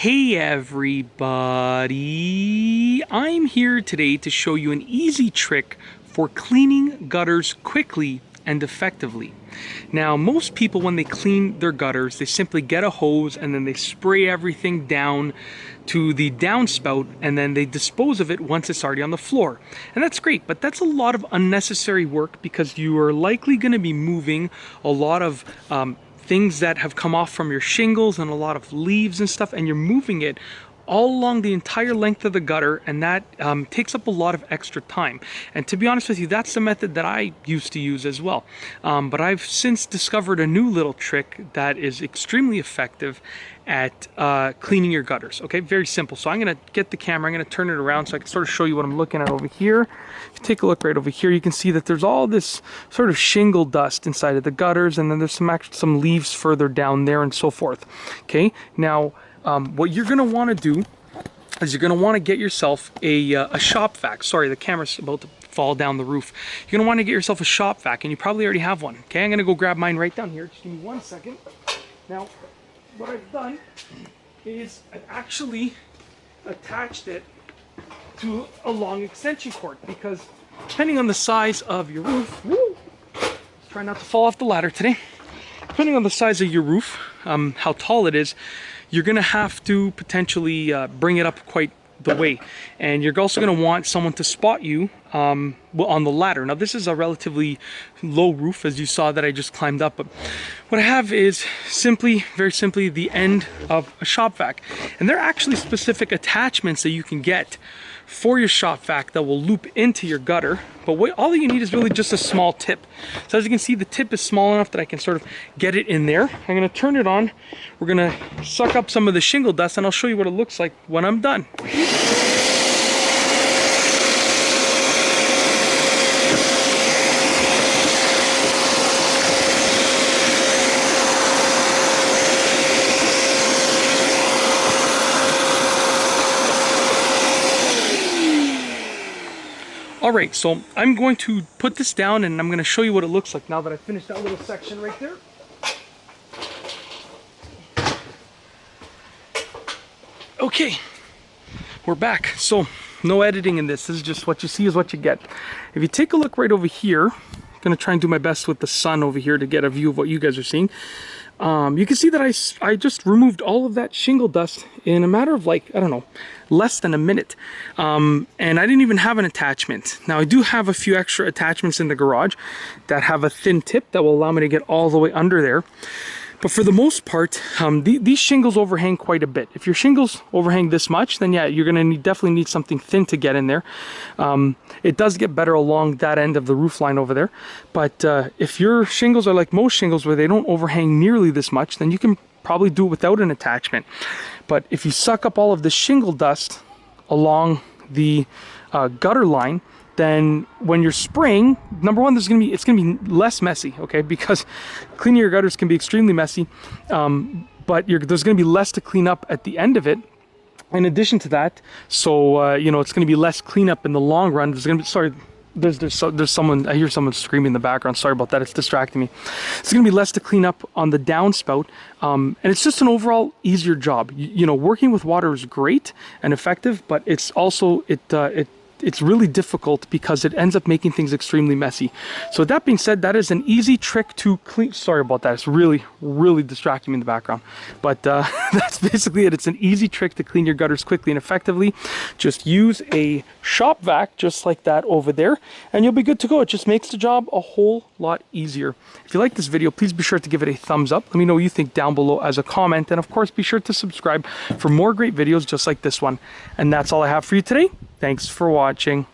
Hey everybody, I'm here today to show you an easy trick for cleaning gutters quickly and effectively. Now, most people when they clean their gutters, they simply get a hose and then they spray everything down to the downspout and then they dispose of it once it's already on the floor. And that's great, but that's a lot of unnecessary work because you are likely going to be moving a lot of things that have come off from your shingles and a lot of leaves and stuff, and you're moving it all along the entire length of the gutter, and that takes up a lot of extra time. And to be honest with you, that's the method that I used to use as well. But I've since discovered a new little trick that is extremely effective at cleaning your gutters. Okay, very simple. So I'm gonna get the camera, I'm gonna turn it around so I can sort of show you what I'm looking at over here. If you take a look right over here, you can see that there's all this sort of shingle dust inside of the gutters, and then there's some leaves further down there and so forth. Okay, now what you're going to want to do is you're going to want to get yourself a shop vac. Sorry, the camera's about to fall down the roof. You're going to want to get yourself a shop vac, and you probably already have one. Okay, I'm going to go grab mine right down here. Just give me 1 second. Now, what I've done is I've actually attached it to a long extension cord, because depending on the size of your roof, try not to fall off the ladder today. Depending on the size of your roof, how tall it is, you're going to have to potentially bring it up quite the way. And you're also going to want someone to spot you on the ladder. Now, this is a relatively low roof, as you saw that I just climbed up. But what I have is very simply, the end of a shop vac. And there are actually specific attachments that you can get for your shop vac that will loop into your gutter. But all you need is really just a small tip. So as you can see, the tip is small enough that I can sort of get it in there. I'm going to turn it on. We're going to suck up some of the shingle dust, and I'll show you what it looks like when I'm done. Alright, so I'm going to put this down and I'm going to show you what it looks like now that I finished that little section right there. Okay, we're back. So, no editing in this. This is just what you see is what you get. If you take a look right over here, I'm going to try and do my best with the sun over here to get a view of what you guys are seeing. You can see that I just removed all of that shingle dust in a matter of, like, I don't know, less than a minute. And I didn't even have an attachment. Now, I do have a few extra attachments in the garage that have a thin tip that will allow me to get all the way under there. But for the most part, these shingles overhang quite a bit. If your shingles overhang this much, then yeah, you're going to definitely need something thin to get in there. It does get better along that end of the roof line over there. But if your shingles are like most shingles where they don't overhang nearly this much, then you can probably do it without an attachment. But if you suck up all of the shingle dust along the gutter line, then when you're spraying, number one, it's gonna be less messy, okay? Because cleaning your gutters can be extremely messy, but there's gonna be less to clean up at the end of it. In addition to that, so you know, it's gonna be less cleanup in the long run. There's gonna be, sorry, there's someone, I hear someone screaming in the background. Sorry about that, it's distracting me. It's gonna be less to clean up on the downspout, and it's just an overall easier job. You know, working with water is great and effective, but it's also it's really difficult because it ends up making things extremely messy. So with that being said, that is an easy trick to clean. Sorry about that, it's really distracting me in the background. But that's basically it. It's an easy trick to clean your gutters quickly and effectively. Just use a shop vac just like that over there, and you'll be good to go. It just makes the job a whole lot easier. If you like this video, please be sure to give it a thumbs up. Let me know what you think down below as a comment, and of course be sure to subscribe for more great videos just like this one. And that's all I have for you today. Thanks for watching.